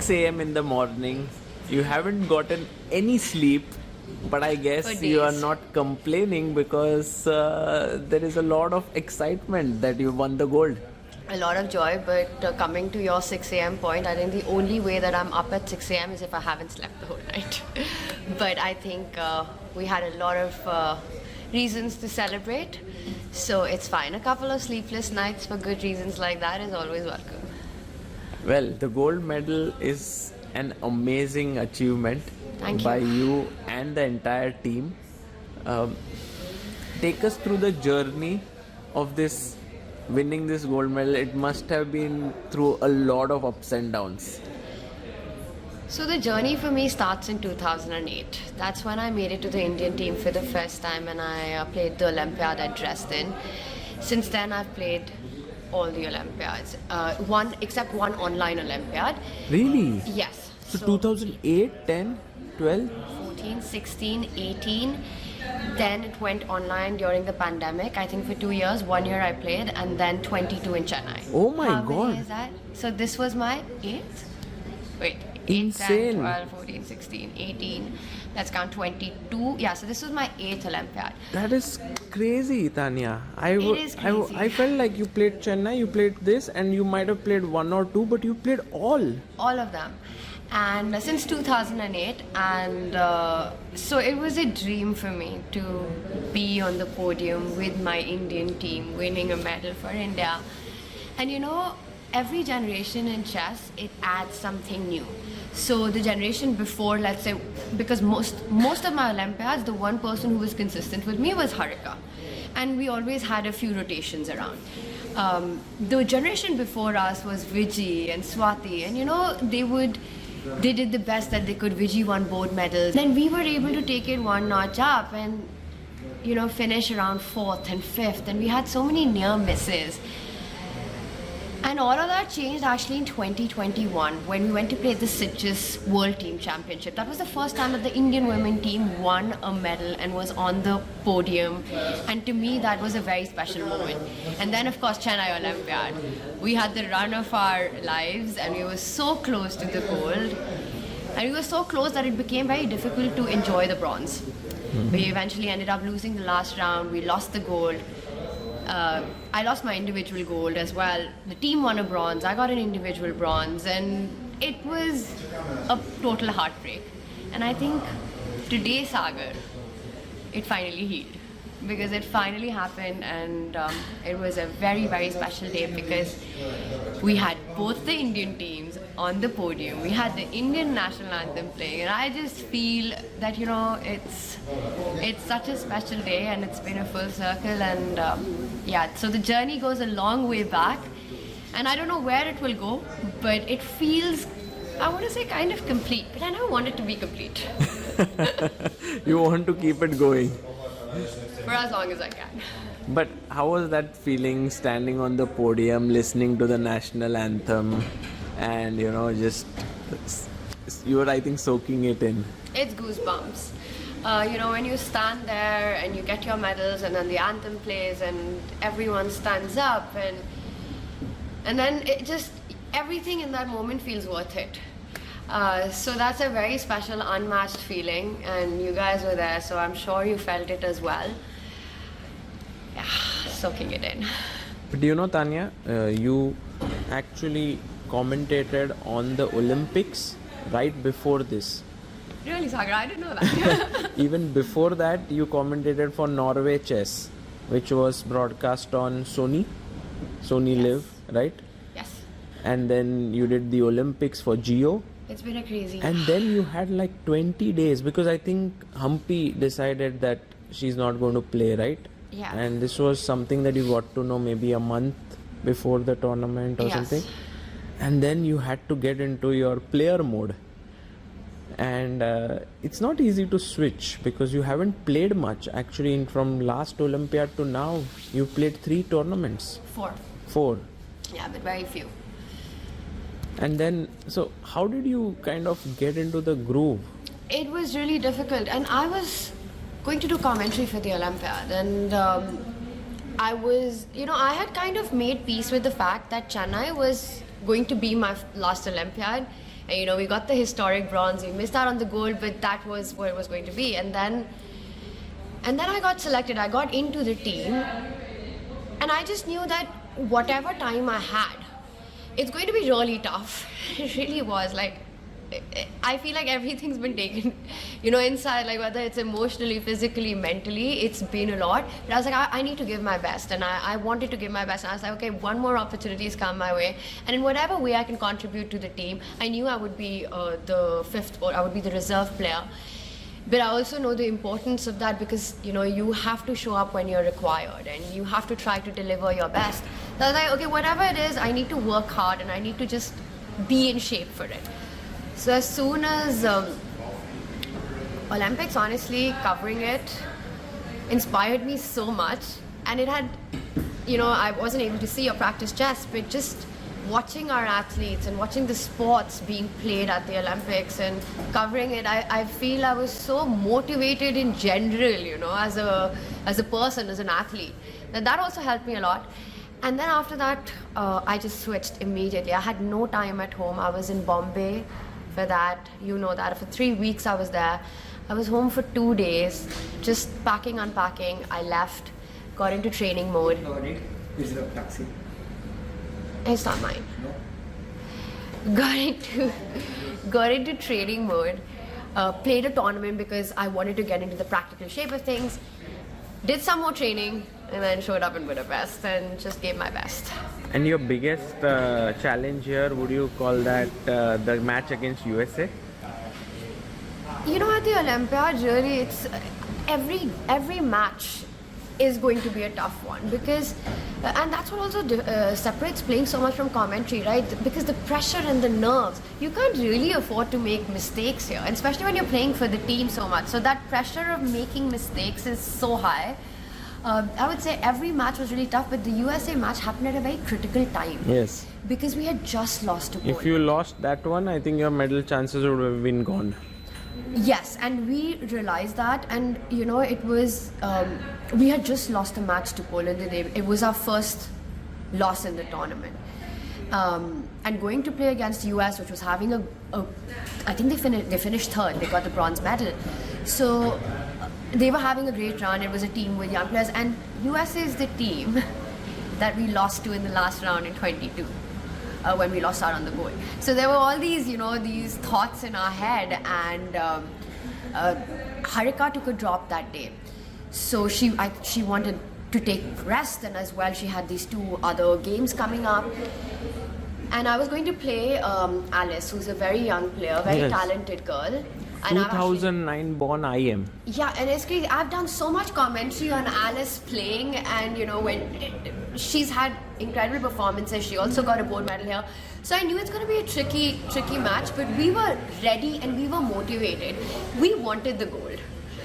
6 a.m. in the morning. You haven't gotten any sleep, but I guess you are not complaining because there is a lot of excitement that you won the gold. A lot of joy, but coming to your 6 a.m. point, I think the only way that I'm up at 6 a.m. is if I haven't slept the whole night. But I think we had a lot of reasons to celebrate, so it's fine. A couple of sleepless nights for good reasons like that is always welcome. Well, the gold medal is an amazing achievement by you and the entire team. Take us through the journey of this winning this gold medal. It must have been through a lot of ups and downs. So the journey for me starts in 2008. That's when I made it to the Indian team for the first time, and I played the Olympiad at Dresden. Since then I've played all the Olympiads, except one online Olympiad. Really? Yes. So 2008, 10, 12? 14, 16, 18. Then it went online during the pandemic. I think for 2 years, 1 year I played, and then 22 in Chennai. Oh my How God. many is that? So this was my 8th? Wait. 8, Insane. 10, 12, 14, 16, 18. Let's count 22. Yeah, so this was my 8th Olympiad. That is crazy, Tania. It is crazy. I felt like you played Chennai, you played this, and you might have played one or two, but you played all. All of them. And since 2008, and so it was a dream for me to be on the podium with my Indian team, winning a medal for India. And you know, every generation in chess, it adds something new. So the generation before, let's say, because most of my Olympiads, the one person who was consistent with me was Harika. And we always had a few rotations around. The generation before us was Vijay and Swati, and you know, they did the best that they could. Vijay won both medals. Then we were able to take it one notch up and, you know, finish around 4th and 5th, and we had so many near misses. And all of that changed actually in 2021 when we went to play the Sitges World Team Championship. That was the first time that the Indian women team won a medal and was on the podium. And to me, that was a very special moment. And then, of course, Chennai Olympiad. We had the run of our lives, and we were so close to the gold. And we were so close that it became very difficult to enjoy the bronze. We eventually ended up losing the last round. We lost the gold. I lost my individual gold as well. The team won a bronze. I got an individual bronze, and it was a total heartbreak. And I think today, Sagar, it finally healed, because it finally happened, and it was a very, very special day because we had both the Indian teams on the podium. We had the Indian national anthem playing, and I just feel that, you know, it's such a special day, and it's been a full circle. And yeah, so the journey goes a long way back, and I don't know where it will go, but it feels, I want to say, kind of complete, but I never want it to be complete. You want to keep it going for as long as I can. But how was that feeling, standing on the podium, listening to the national anthem, and you know, just you were, I think, soaking it in? It's goosebumps. You know, when you stand there and you get your medals, and then the anthem plays and everyone stands up, and then it just, everything in that moment feels worth it. So that's a very special, unmatched feeling, and you guys were there, so I'm sure you felt it as well. Yeah, soaking it in. But you know, Tania, you actually commentated on the Olympics right before this. Really, Sagar? I didn't know that. Even before that, you commentated for Norway Chess, which was broadcast on Sony Live, right? Yes. And then you did the Olympics for Geo. It's been a crazy. And then you had like 20 days, because I think Humpy decided that she's not going to play, right? Yeah. And this was something that you got to know maybe a month before the tournament or something. And then you had to get into your player mode. And it's not easy to switch, because you haven't played much. Actually, from last Olympiad to now, you played 3 tournaments. 4. Yeah, but very few. And then, so how did you kind of get into the groove? It was really difficult, and I was going to do commentary for the Olympiad, and I was, you know, I had kind of made peace with the fact that Chennai was going to be my last Olympiad, And, you know, we got the historic bronze. We missed out on the gold, but that was what it was going to be. And then I got selected. I got into the team, and I just knew that whatever time I had, it's going to be really tough. It really was. Like, I feel like everything's been taken, you know, inside, like whether it's emotionally, physically, mentally, it's been a lot. But I was like, I need to give my best, and I wanted to give my best. And I was like, okay, one more opportunity has come my way, and in whatever way I can contribute to the team, I knew I would be the fifth, or I would be the reserve player. But I also know the importance of that, because, you know, you have to show up when you're required, and you have to try to deliver your best. So I was like, okay, whatever it is, I need to work hard, and I need to just be in shape for it. So as soon as Olympics, honestly, covering it inspired me so much. And it had, you know, I wasn't able to see or practice chess, but just watching our athletes and watching the sports being played at the Olympics and covering it, I feel I was so motivated in general, you know, as a person, as an athlete. And that also helped me a lot. And then after that, I just switched immediately. I had no time at home. I was in Bombay for that, you know that. For 3 weeks I was there. I was home for 2 days, just packing, unpacking. I left, got into training mode. Is it a taxi? It's not mine. No. Got into training mode. Played a tournament because I wanted to get into the practical shape of things. Did some more training, and then showed up in Budapest and just gave my best. And your biggest challenge here, would you call that the match against USA? You know, at the Olympiad, really, it's every match is going to be a tough one, because and that's what also separates playing so much from commentary, right? Because the pressure and the nerves, you can't really afford to make mistakes here, and especially when you're playing for the team so much. So that pressure of making mistakes is so high. I would say every match was really tough, but the USA match happened at a very critical time. Yes. Because we had just lost to Poland. If you lost that one, I think your medal chances would have been gone. Yes, and we realized that, and you know, it was we had just lost a match to Poland. It was our first loss in the tournament, and going to play against US, which was having I think they finished third. They got the bronze medal, so they were having a great run. It was a team with young players, and US is the team that we lost to in the last round in 22. When we lost out on the goal. So there were all these, you know, these thoughts in our head, and Harika took a drop that day. So she wanted to take rest, and as well she had these 2 other games coming up. And I was going to play Alice, who's a very young player, very talented girl. And 2009 born IM. Yeah, and it's crazy. I've done so much commentary on Alice playing, and you know, when she's had incredible performances. She also got a gold medal here. So I knew it's going to be a tricky match, but we were ready and we were motivated. We wanted the gold.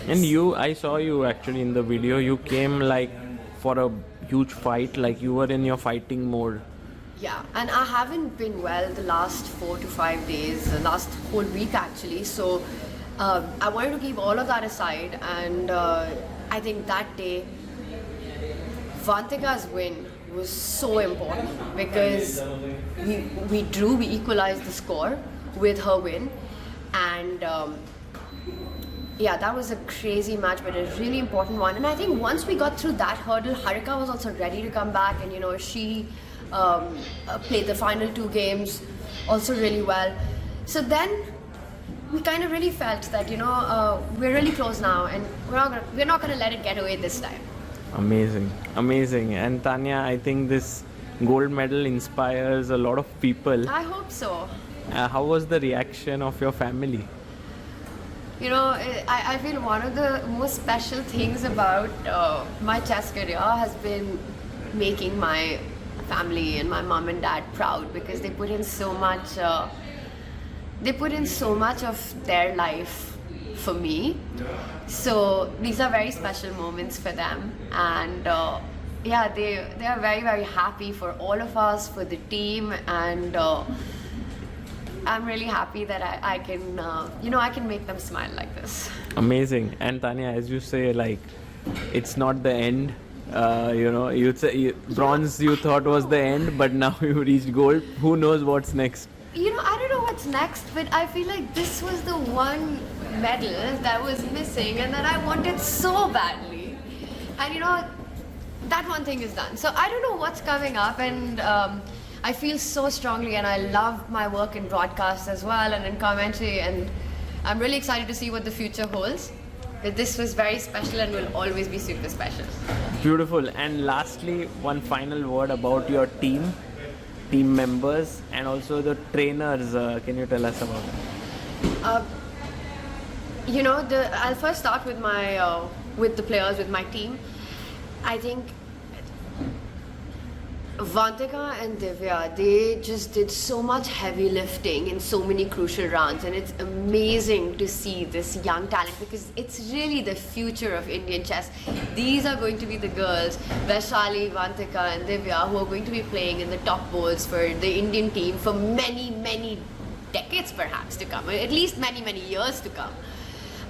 And I saw you actually in the video. You came like for a huge fight, like you were in your fighting mode. Yeah, and I haven't been well the last 4 to 5 days, the last whole week actually. So I wanted to keep all of that aside, and I think that day, Vantika's win was so important, because we equalized the score with her win, and yeah, that was a crazy match, but a really important one. And I think once we got through that hurdle, Harika was also ready to come back, and you know, she played the final 2 games also really well. So then we kind of really felt that, you know, we're really close now, and we're not gonna let it get away this time. Amazing. And Tania, I think this gold medal inspires a lot of people. I hope so. How was the reaction of your family? You know, I feel one of the most special things about my chess career has been making my family and my mom and dad proud, because they put in so much of their life for me. So these are very special moments for them, and yeah, they are very, very happy for all of us, for the team, and I'm really happy that I can I can make them smile like this. Amazing. And Tania, as you say, like, it's not the end. You'd say bronze you thought was the end, but now you reached gold. Who knows what's next? You know, I don't know what what's next, but I feel like this was the one medal that was missing and that I wanted so badly. And you know, that one thing is done. So I don't know what's coming up, and I feel so strongly, and I love my work in broadcast as well and in commentary, and I'm really excited to see what the future holds. But this was very special and will always be super special. Beautiful. And lastly, one final word about your team members, and also the trainers. Can you tell us about it? You know, I'll first start with with the players, with my team. I think Vantika and Divya, they just did so much heavy lifting in so many crucial rounds, and it's amazing to see this young talent because it's really the future of Indian chess. These are going to be the girls, Vaishali, Vantika and Divya, who are going to be playing in the top boards for the Indian team for many, many decades perhaps to come, at least many, many years to come.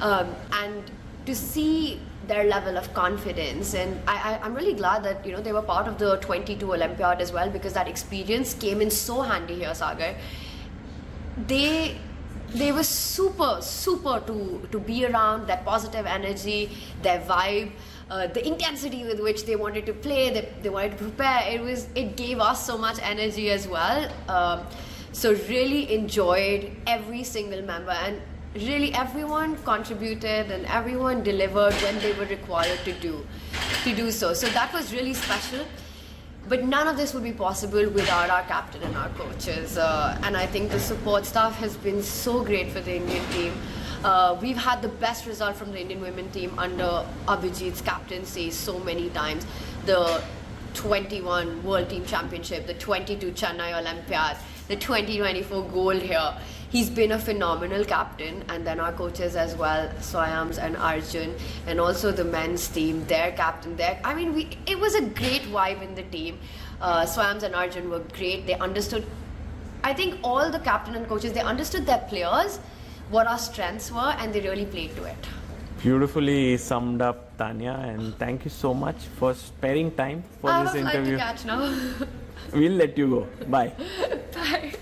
And to see their level of confidence, and I'm really glad that, you know, they were part of the 22 Olympiad as well, because that experience came in so handy here, Sagar. They were super to be around, their positive energy, their vibe, the intensity with which they wanted to play, they wanted to prepare. It gave us so much energy as well. So really enjoyed every single member, and really everyone contributed and everyone delivered when they were required to do so. So that was really special. But none of this would be possible without our captain and our coaches. And I think the support staff has been so great for the Indian team. We've had the best result from the Indian women team under Abhijit's captaincy so many times. The 21 World Team Championship, the 22 Chennai Olympiad, the 2024 gold here. He's been a phenomenal captain, and then our coaches as well, Swayams and Arjun, and also the men's team, their captain, I mean, it was a great vibe in the team. Swayams and Arjun were great. They understood, I think all the captain and coaches, they understood their players, what our strengths were, and they really played to it. Beautifully summed up, Tania, and thank you so much for sparing time for this interview. I have a flight to catch now. We'll let you go. Bye. Bye.